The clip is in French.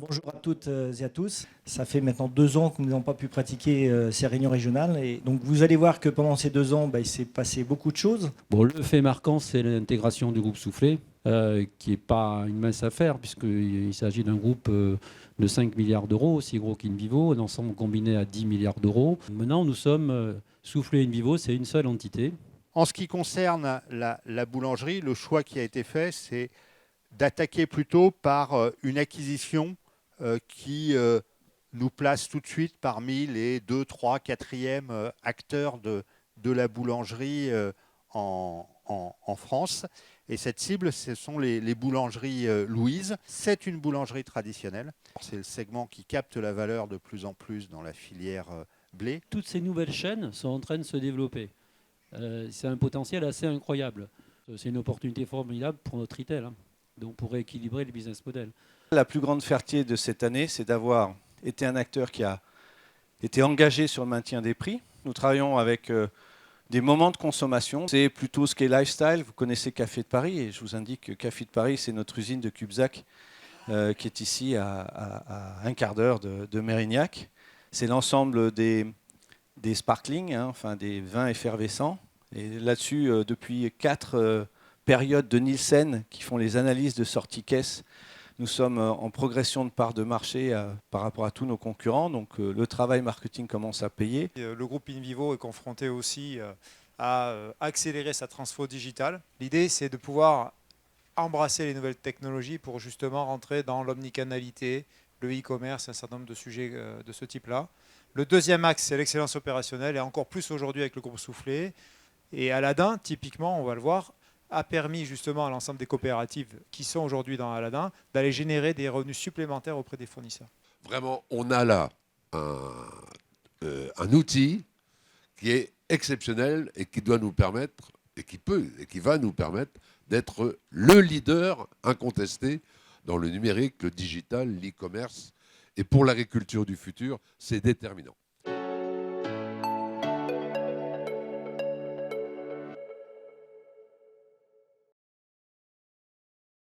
Bonjour à toutes et à tous. Ça fait maintenant 2 ans que nous n'avons pas pu pratiquer ces réunions régionales. Et donc vous allez voir que pendant ces 2 ans, il s'est passé beaucoup de choses. Bon, le fait marquant, c'est l'intégration du groupe Soufflé, qui n'est pas une mince affaire, puisqu'il s'agit d'un groupe de 5 milliards d'euros, aussi gros qu'Invivo, un ensemble combiné à 10 milliards d'euros. Maintenant, nous sommes Soufflé et Invivo, c'est une seule entité. En ce qui concerne la boulangerie, le choix qui a été fait, c'est d'attaquer plutôt par une acquisition qui nous place tout de suite parmi les 2, 3, 4e acteurs de la boulangerie en France. Et cette cible, ce sont les boulangeries Louise. C'est une boulangerie traditionnelle. C'est le segment qui capte la valeur de plus en plus dans la filière blé. Toutes ces nouvelles chaînes sont en train de se développer. C'est un potentiel assez incroyable. C'est une opportunité formidable pour notre retail, donc pour rééquilibrer le business model. La plus grande fierté de cette année, c'est d'avoir été un acteur qui a été engagé sur le maintien des prix. Nous travaillons avec des moments de consommation. C'est plutôt ce qu'est lifestyle. Vous connaissez Café de Paris et je vous indique que Café de Paris, c'est notre usine de Cubzac qui est ici à un quart d'heure de Mérignac. C'est l'ensemble des sparkling, enfin des vins effervescents. Et là-dessus, depuis 4 périodes de Nielsen qui font les analyses de sortie caisse, nous sommes en progression de part de marché par rapport à tous nos concurrents. Donc le travail marketing commence à payer. Le groupe Invivo est confronté aussi à accélérer sa transfo digitale. L'idée, c'est de pouvoir embrasser les nouvelles technologies pour justement rentrer dans l'omnicanalité, le e-commerce, un certain nombre de sujets de ce type-là. Le deuxième axe, c'est l'excellence opérationnelle, et encore plus aujourd'hui avec le groupe Soufflé. Et Aladin, typiquement, on va le voir, a permis justement à l'ensemble des coopératives qui sont aujourd'hui dans Aladin d'aller générer des revenus supplémentaires auprès des fournisseurs. Vraiment, on a là un outil qui est exceptionnel et qui doit nous permettre, et qui va nous permettre d'être le leader incontesté dans le numérique, le digital, l'e-commerce. Et pour l'agriculture du futur, c'est déterminant.